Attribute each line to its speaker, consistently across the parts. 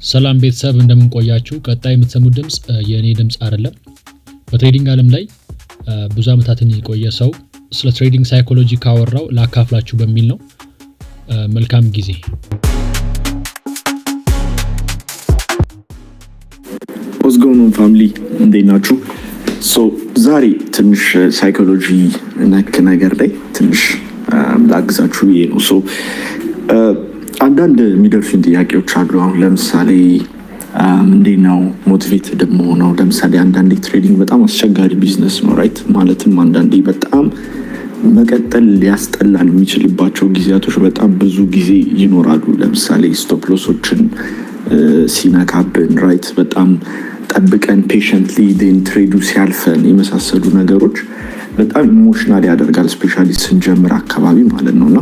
Speaker 1: ሰላም ቤተሰብ እንደምን ቆያችሁ? ቀጣይ የምትሰሙት ድምጽ የኔ ድምጽ አይደለም። በትሬዲንግ ዓለም ላይ ብዙ ዓመታትን የቆየ ሰው ስለ ትሬዲንግ ሳይኮሎጂ ካወራው ላካፍላችሁ በሚል ነው። መልካም ጊዜ።
Speaker 2: What's going on family? እንዴት ናችሁ? ዛሬ ትንሽ ሳይኮሎጂ ነክ ነገር ላይ ትንሽ ላግዛችሁ ብዬ ነው። አንዳንድ የሚደርሱኝ ጥያቄዎች አሉ። አሁን ለምሳሌ እንዴት ነው ሞቲቬትድ የምሆነው? ለምሳሌ አንዳንዴ ትሬዲንግ በጣም አስቸጋሪ ቢዝነስ ነው ራይት። ማለትም አንዳንዴ በጣም መቀጠል ሊያስጠላን የሚችልባቸው ጊዜያቶች በጣም ብዙ ጊዜ ይኖራሉ። ለምሳሌ ስቶፕ ሎሶችን ሲነካብን ራይት፣ በጣም ጠብቀን ፔሸንትሊ ዴን ትሬዱ ሲያልፈን የመሳሰሉ ነገሮች በጣም ኢሞሽናል ያደርጋል፣ ስፔሻሊ ስንጀምር አካባቢ ማለት ነውና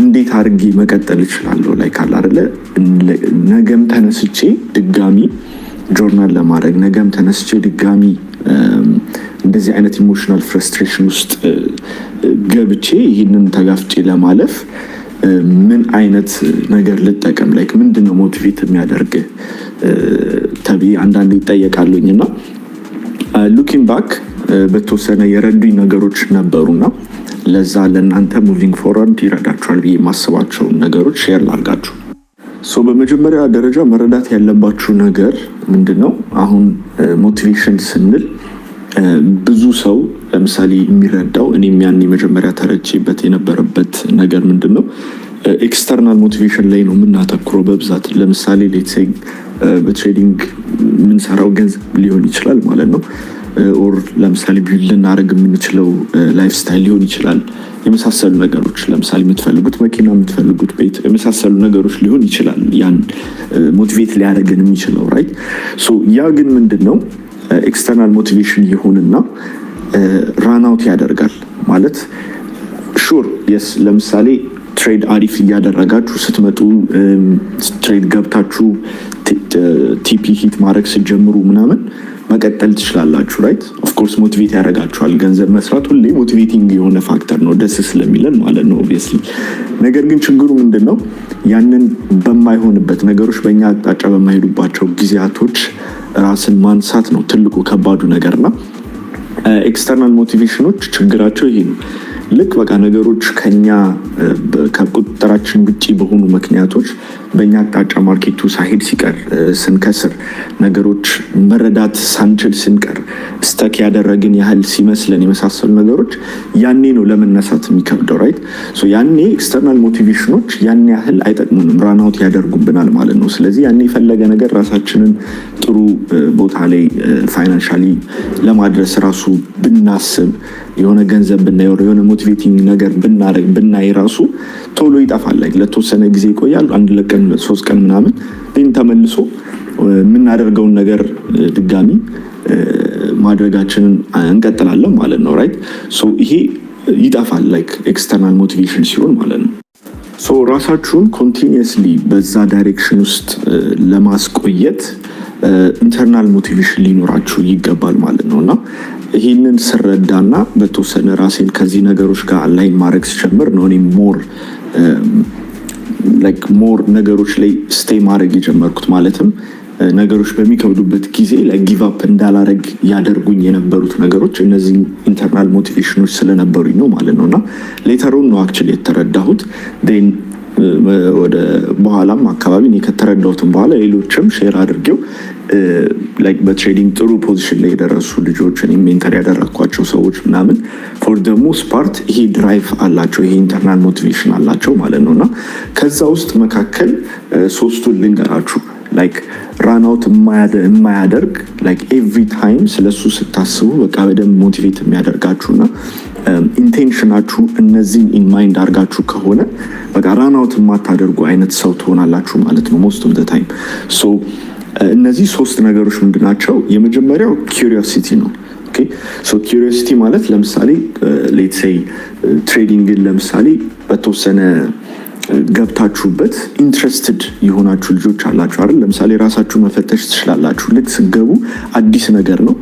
Speaker 2: እንዴት አድርጌ መቀጠል እችላለሁ? ላይ ካለ አይደለ ነገም ተነስቼ ድጋሚ ጆርናል ለማድረግ ነገም ተነስቼ ድጋሚ እንደዚህ አይነት ኢሞሽናል ፍረስትሬሽን ውስጥ ገብቼ ይህንን ተጋፍጬ ለማለፍ ምን አይነት ነገር ልጠቀም? ላይክ ምንድነው ሞቲቬት የሚያደርግ ተብዬ አንዳንዴ ይጠየቃሉኝ እና ሉኪንግ ባክ በተወሰነ የረዱኝ ነገሮች ነበሩና ለዛ ለእናንተ ሙቪንግ ፎርዋርድ ይረዳችኋል ብዬ የማስባቸውን ነገሮች ሼር ላድርጋችሁ። በመጀመሪያ ደረጃ መረዳት ያለባችሁ ነገር ምንድነው? አሁን ሞቲቬሽን ስንል ብዙ ሰው ለምሳሌ የሚረዳው እኔም ያን መጀመሪያ ተረቼበት የነበረበት ነገር ምንድነው ኤክስተርናል ሞቲቬሽን ላይ ነው የምናተኩረው በብዛት። ለምሳሌ ሌትስ ሴይ በትሬዲንግ የምንሰራው ገንዘብ ሊሆን ይችላል ማለት ነው። ኦር ለምሳሌ ቢልድ ልናደርግ የምንችለው ላይፍ ስታይል ሊሆን ይችላል። የመሳሰሉ ነገሮች ለምሳሌ የምትፈልጉት መኪና፣ የምትፈልጉት ቤት፣ የመሳሰሉ ነገሮች ሊሆን ይችላል ያን ሞቲቬት ሊያደርገን የሚችለው ራይት። ያ ግን ምንድነው ኤክስተርናል ሞቲቬሽን ይሁንና ራን አውት ያደርጋል ማለት ሹር የስ ለምሳሌ ትሬድ አሪፍ እያደረጋችሁ ስትመጡ ትሬድ ገብታችሁ ቲፒ ሂት ማድረግ ስትጀምሩ ምናምን መቀጠል ትችላላችሁ ራይት። ኦፍኮርስ ሞቲቬት ያደርጋችኋል። ገንዘብ መስራት ሁሌ ሞቲቬቲንግ የሆነ ፋክተር ነው፣ ደስ ስለሚለን ማለት ነው ኦብቪየስሊ። ነገር ግን ችግሩ ምንድነው ያንን በማይሆንበት ነገሮች በእኛ አቅጣጫ በማይሄዱባቸው ጊዜያቶች ራስን ማንሳት ነው ትልቁ ከባዱ ነገርና ኤክስተርናል ሞቲቬሽኖች ችግራቸው ይሄ ነው። ልክ በቃ ነገሮች ከኛ ከቁጥጥራችን ውጪ በሆኑ ምክንያቶች በእኛ አቅጣጫ ማርኬቱ ሳይሄድ ሲቀር፣ ስንከስር፣ ነገሮች መረዳት ሳንችል ስንቀር፣ ስተክ ያደረግን ያህል ሲመስለን የመሳሰሉ ነገሮች ያኔ ነው ለመነሳት የሚከብደው ራይት። ያኔ ኤክስተርናል ሞቲቬሽኖች ያን ያህል አይጠቅሙንም፣ ራናውት ያደርጉብናል ማለት ነው። ስለዚህ ያኔ የፈለገ ነገር ራሳችንን ጥሩ ቦታ ላይ ፋይናንሻሊ ለማድረስ ራሱ ብናስብ፣ የሆነ ገንዘብ ብናየው፣ የሆነ ሞቲቬቲንግ ነገር ብናደርግ ብናይ ራሱ ቶሎ ይጠፋል። ላይ ለተወሰነ ጊዜ ይቆያል፣ አንድ ለቀን 3 ቀን ምናምን ግን ተመልሶ የምናደርገውን ነገር ድጋሚ ማድረጋችንን እንቀጥላለን ማለት ነው ራይት። ይሄ ይጠፋል ላይክ ኤክስተርናል ሞቲቬሽን ሲሆን ማለት ነው። ራሳችሁን ኮንቲኒየስሊ በዛ ዳይሬክሽን ውስጥ ለማስቆየት ኢንተርናል ሞቲቬሽን ሊኖራችሁ ይገባል ማለት ነው። እና ይህንን ስረዳና በተወሰነ ራሴን ከዚህ ነገሮች ጋር አላይን ማድረግ ሲጀምር ነው እኔ ሞር ነገሮች ላይ ስቴይ ማድረግ የጀመርኩት። ማለትም ነገሮች በሚከብዱበት ጊዜ ጊቭ አፕ እንዳላረግ ያደርጉኝ የነበሩት ነገሮች እነዚህ ኢንተርናል ሞቲቬሽኖች ስለነበሩኝ ነው ማለት ነው። እና ሌተሩን ነው አክቹዋሊ የተረዳሁት። ወደ በኋላም አካባቢ እኔ ከተረዳሁትም በኋላ ሌሎችም ሼር አድርጌው በትሬዲንግ ጥሩ ፖዚሽን ላይ የደረሱ ልጆች እኔም ሜንተር ያደረግኳቸው ሰዎች ምናምን ፎር ደ ሞስት ፓርት ይሄ ድራይቭ አላቸው፣ ይሄ ኢንተርናል ሞቲቬሽን አላቸው ማለት ነው። እና ከዛ ውስጥ መካከል ሶስቱን ልንገራችሁ። ራንአውት የማያደርግ ኤቭሪ ታይም ስለሱ ስታስቡ በቃ በደንብ ሞቲቬት የሚያደርጋችሁና ኢንቴንሽናችሁ እነዚህን ኢንማይንድ አድርጋችሁ ከሆነ በቃ ራንአውት የማታደርጉ አይነት ሰው ትሆናላችሁ ማለት ነው ሞስት ኦፍ ዘ ታይም። እነዚህ 3 ነገሮች ምንድናቸው? የመጀመሪያው ኪሪዮሲቲ ነው። ኪሪዮሲቲ ማለት ለምሳሌ ሌትስ ሴይ ትሬዲንግን ለምሳሌ በተወሰነ ገብታችሁበት ኢንትረስትድ የሆናችሁ ልጆች አላችሁ አይደል? ለምሳሌ ራሳችሁን መፈተሽ ትችላላችሁ። ልክ ስገቡ አዲስ ነገር ነው።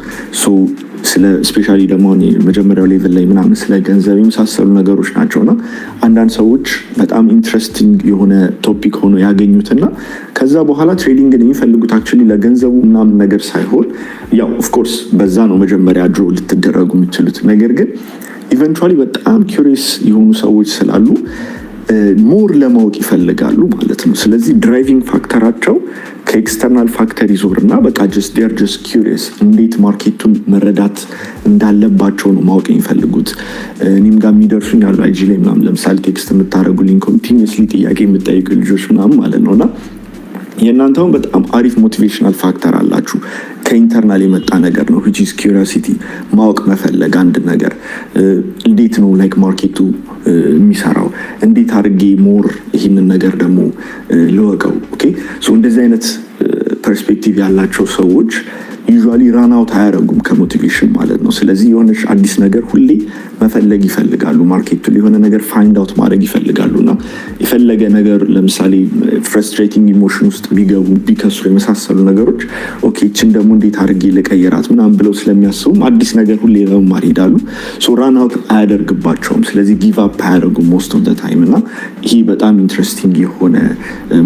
Speaker 2: ስለ ስፔሻሊ ደግሞ መጀመሪያው ሌቭል ላይ ምናምን ስለ ገንዘብ የመሳሰሉ ነገሮች ናቸውና አንዳንድ ሰዎች በጣም ኢንትረስቲንግ የሆነ ቶፒክ ሆኖ ያገኙትና ከዛ በኋላ ትሬዲንግን የሚፈልጉት አክቹዋሊ ለገንዘቡ ምናምን ነገር ሳይሆን ያው ኦፍ ኮርስ በዛ ነው መጀመሪያ ድሮ ልትደረጉ የምትችሉት። ነገር ግን ኢቨንቹዋሊ በጣም ኪሪየስ የሆኑ ሰዎች ስላሉ ሞር ለማወቅ ይፈልጋሉ ማለት ነው። ስለዚህ ድራይቪንግ ፋክተራቸው ከኤክስተርናል ፋክተር ይዞርና በቃ ጀስት ዴር ጀስት ኪሪየስ እንዴት ማርኬቱን መረዳት እንዳለባቸው ነው ማወቅ የሚፈልጉት። እኔም ጋር የሚደርሱኝ አሉ አይጂ ላይ ምናምን ለምሳሌ ቴክስት የምታደርጉልኝ ኮንቲኒየስሊ ጥያቄ የምጠይቁ ልጆች ምናምን ማለት ነውና የእናንተውን በጣም አሪፍ ሞቲቬሽናል ፋክተር አላችሁ። ከኢንተርናል የመጣ ነገር ነው which is curiosity ማወቅ መፈለግ አንድ ነገር እንዴት ነው ላይክ ማርኬቱ የሚሰራው እንዴት አድርጌ ሞር ይህንን ነገር ደግሞ ልወቀው። ኦኬ ሶ እንደዚህ አይነት ፐርስፔክቲቭ ያላቸው ሰዎች ዩዥዋሊ ራን አውት አያደርጉም ከሞቲቬሽን ማለት ነው። ስለዚህ የሆነች አዲስ ነገር ሁሌ መፈለግ ይፈልጋሉ። ማርኬቱ የሆነ ነገር ፋይንድ አውት ማድረግ ይፈልጋሉ እና የፈለገ ነገር ለምሳሌ ፍረስትሬቲንግ ኢሞሽን ውስጥ ቢገቡ ቢከስሩ የመሳሰሉ ነገሮች ኦኬ እችን ደግሞ እንዴት አድርጌ ልቀይራት ምናምን ብለው ስለሚያስቡም አዲስ ነገር ሁሌ ለመማር ይሄዳሉ። ሶ ራን አውት አያደርግባቸውም። ስለዚህ ጊቭ አፕ አያደርጉም ሞስት ኦፍ ዘ ታይም እና ይሄ በጣም ኢንትረስቲንግ የሆነ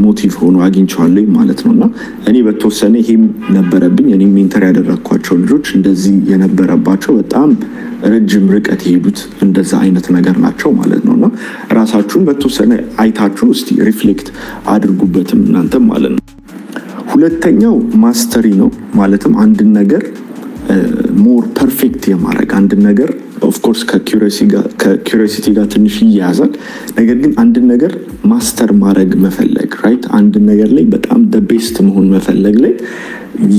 Speaker 2: ሞቲቭ ሆኖ አግኝቼዋለሁ ማለት ነው። እና እኔ በተወሰነ ይሄም ነበረብኝ። እኔ ሜንተር ያደረግኳቸው ልጆች እንደዚህ የነበረባቸው በጣም ረጅም ርቀት የሄዱት እንደዛ አይነት ነገር ናቸው ማለት ነው። እና ራሳችሁን በተወሰነ አይታችሁ እስቲ ሪፍሌክት አድርጉበትም እናንተም ማለት ነው። ሁለተኛው ማስተሪ ነው። ማለትም አንድን ነገር ሞር ፐርፌክት የማድረግ አንድን ነገር ኦፍኮርስ ከኪሪዮሲቲ ጋር ትንሽ ይያያዛል። ነገር ግን አንድን ነገር ማስተር ማድረግ መፈለግ ራይት፣ አንድን ነገር ላይ በጣም ቤስት መሆን መፈለግ ላይ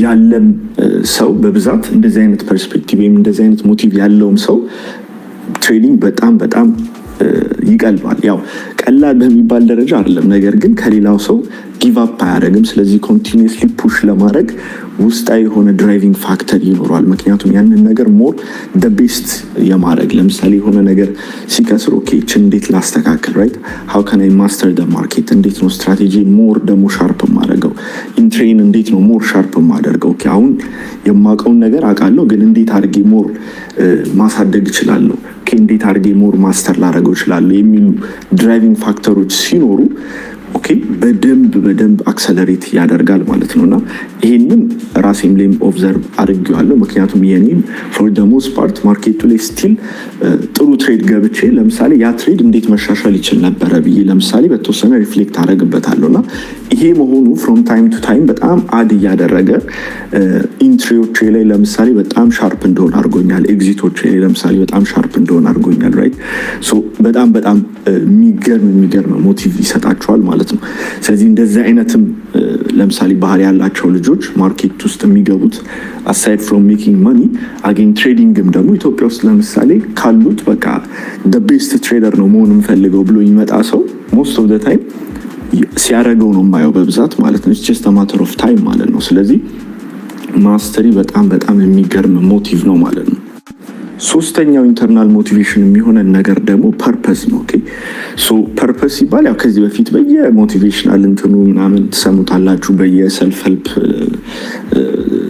Speaker 2: ያለም ሰው በብዛት እንደዚህ አይነት ፐርስፔክቲቭ ወይም እንደዚህ አይነት ሞቲቭ ያለውም ሰው ትሬዲንግ በጣም ይቀልባል። ያው ቀላል በሚባል ደረጃ አይደለም፣ ነገር ግን ከሌላው ሰው ጊቭ አፕ አያደርግም። ስለዚህ ኮንቲኒየስሊ ፑሽ ለማድረግ ውስጣዊ የሆነ ድራይቪንግ ፋክተር ይኖረዋል። ምክንያቱም ያንን ነገር ሞር ደ ቤስት የማድረግ ለምሳሌ የሆነ ነገር ሲከስር ኦኬ እችን እንዴት ላስተካክል ራይት ሃው ካን አይ ማስተር ደ ማርኬት እንዴት ነው ስትራቴጂ ሞር ደግሞ ሻርፕ ማድረገው ኢንትሬን እንዴት ነው ሞር ሻርፕ ማደርገው ኦኬ አሁን የማውቀውን ነገር አውቃለሁ ግን እንዴት አድርጌ ሞር ማሳደግ እችላለሁ እንዴት አድርጌ ሞር ማስተር ላደረገው እችላለሁ የሚሉ ድራይቪንግ ፋክተሮች ሲኖሩ ኦኬ በደንብ አክሰለሬት ያደርጋል ማለት ነውና ይሄንን ራሴም ላይም ኦብዘርቭ አድርጌዋለሁ። ምክንያቱም የኔም ፎር ደ ሞስት ፓርት ማርኬቱ ላይ ስቲል ጥሩ ትሬድ ገብቼ ለምሳሌ ያ ትሬድ እንዴት መሻሻል ይችል ነበረ ብዬ ለምሳሌ በተወሰነ ሪፍሌክት አደርግበታለሁና ይሄ መሆኑ ፍሮም ታይም ቱ ታይም በጣም አድ እያደረገ ኢንትሪዎቼ ላይ ለምሳሌ በጣም ሻርፕ እንደሆነ አድርጎኛል። ኤግዚቶቼ ላይ ለምሳሌ በጣም ሻርፕ እንደሆነ አድርጎኛል። ራይት ሶ በጣም የሚገርም ሞቲቭ ይሰጣቸዋል ማለት ነው። ስለዚህ እንደዚህ አይነትም ለምሳሌ ባህሪ ያላቸው ልጆች ማርኬት ውስጥ የሚገቡት አሳይድ ፍሮም ሜኪንግ ማኒ አጌን ትሬዲንግም ደግሞ ኢትዮጵያ ውስጥ ለምሳሌ ካሉት በቃ ደ ቤስት ትሬደር ነው መሆን የምፈልገው ብሎ ይመጣ ሰው ሞስት ኦፍ ዘ ታይም ሲያደርገው ነው የማየው በብዛት ማለት ነው። ኢትስ ጀስት አ ማተር ኦፍ ታይም ማለት ነው። ስለዚህ ማስተሪ በጣም የሚገርም ሞቲቭ ነው ማለት ነው። ሶስተኛው ኢንተርናል ሞቲቬሽን የሚሆነን ነገር ደግሞ ፐርፐስ ነው። ኦኬ ሶ ፐርፐስ ሲባል ያው ከዚህ በፊት በየሞቲቬሽናል እንትኑ ምናምን ትሰሙታላችሁ በየሰልፍ ሄልፕ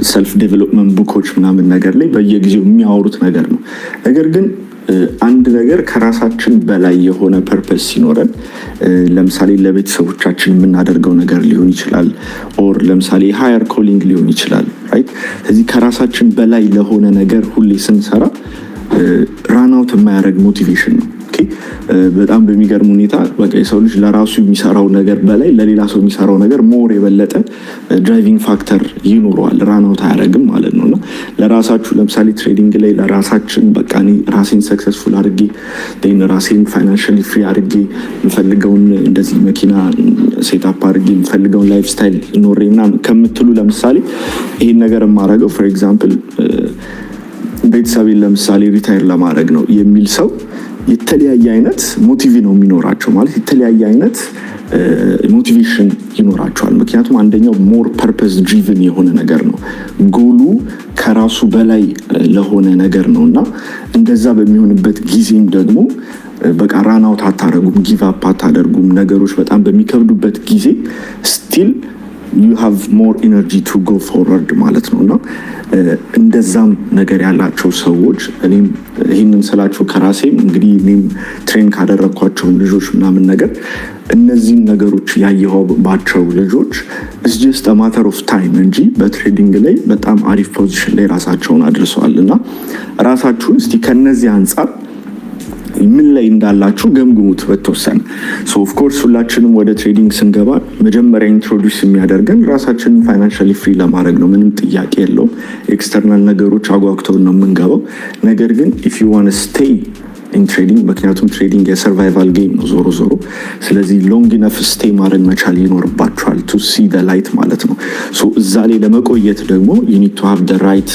Speaker 2: ሰልፍ ዴቨሎፕመንት ቡኮች ምናምን ነገር ላይ በየጊዜው የሚያወሩት ነገር ነው። ነገር ግን አንድ ነገር ከራሳችን በላይ የሆነ ፐርፐስ ሲኖረን ለምሳሌ ለቤተሰቦቻችን የምናደርገው ነገር ሊሆን ይችላል ኦር ለምሳሌ ሃየር ኮሊንግ ሊሆን ይችላል ራይት። ስለዚህ ከራሳችን በላይ ለሆነ ነገር ሁሌ ስንሰራ ራን አውት የማያደርግ ሞቲቬሽን ነው። ኦኬ በጣም በሚገርም ሁኔታ በቃ የሰው ልጅ ለራሱ የሚሰራው ነገር በላይ ለሌላ ሰው የሚሰራው ነገር ሞር የበለጠ ድራይቪንግ ፋክተር ይኖረዋል። ራን አውት አያደርግም ማለት ነውና ለራሳችሁ ለምሳሌ ትሬዲንግ ላይ ለራሳችን በቃ እኔ ራሴን ሰክሰስፉል አድርጌ ራሴን ፋይናንሻሊ ፍሪ አድርጌ የምፈልገውን እንደዚህ መኪና ሴታፕ አድርጌ የምፈልገውን ላይፍ ስታይል ኖሬና ከምትሉ ለምሳሌ ይሄን ነገር የማደርገው ፎር ኤግዛምፕል ቤተሰቤን ለምሳሌ ሪታየር ለማድረግ ነው የሚል ሰው የተለያየ አይነት ሞቲቭ ነው የሚኖራቸው ማለት የተለያየ አይነት ሞቲቬሽን ይኖራቸዋል። ምክንያቱም አንደኛው ሞር ፐርፐስ ድሪቭን የሆነ ነገር ነው፣ ጎሉ ከራሱ በላይ ለሆነ ነገር ነው እና እንደዛ በሚሆንበት ጊዜም ደግሞ በቃ ራን አውት አታደርጉም፣ ጊቭ አፕ አታደርጉም። ነገሮች በጣም በሚከብዱበት ጊዜ ስቲል you have more energy to go forward ማለት ነው። እና እንደዛም ነገር ያላቸው ሰዎች እኔም ይህንን ስላቸው ከራሴም እንግዲህ እኔም ትሬን ካደረግኳቸው ልጆች ምናምን ነገር እነዚህን ነገሮች ያየኋቸው ልጆች it's just a matter of time እንጂ በትሬዲንግ ላይ በጣም አሪፍ ፖዚሽን ላይ ራሳቸውን አድርሰዋል። እና ራሳችሁን እስቲ ከነዚህ አንጻር ምን ላይ እንዳላችሁ ገምግሙት በተወሰነ። ሶ ኦፍ ኮርስ ሁላችንም ወደ ትሬዲንግ ስንገባ መጀመሪያ ኢንትሮዲዩስ የሚያደርገን ራሳችንን ፋይናንሻሊ ፍሪ ለማድረግ ነው። ምንም ጥያቄ የለውም። ኤክስተርናል ነገሮች አጓግተውን ነው የምንገባው። ነገር ግን if you want to stay in trading ምክንያቱም ትሬዲንግ የሰርቫይቫል ጌም ነው ዞሮ ዞሮ። ስለዚህ ሎንግ ኢነፍ ስቴይ ማድረግ መቻል ይኖርባችኋል to see the light ማለት ነው። ሶ እዛ ላይ ለመቆየት ደግሞ you need to have the right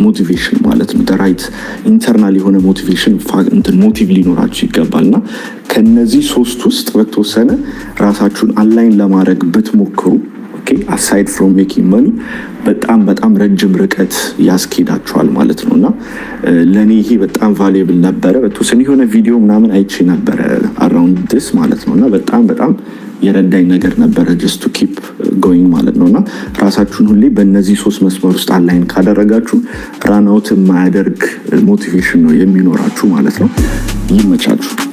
Speaker 2: motivation ማለት ነው። the right internal የሆነ motivation ሞቲቭ ሊኖራችሁ ይገባልና ከነዚህ ሶስት ውስጥ በተወሰነ ራሳችሁን አላይን ለማድረግ ብትሞክሩ aside from making money በጣም ረጅም ርቀት ያስኬዳችኋል ማለት ነውና ለኔ ይሄ በጣም ቫልዩብል ነበረ። በተወሰነ የሆነ ቪዲዮ ምናምን አይቼ ነበረ around this ማለት ነውና በጣም የረዳኝ ነገር ነበረ just to keep going ማለት ነውና ራሳችሁን ሁሌ በእነዚህ ሶስት መስመር ውስጥ አላይን ካደረጋችሁ ራን አውት የማያደርግ ሞቲቬሽን ነው የሚኖራችሁ ማለት ነው። ይመቻችሁ።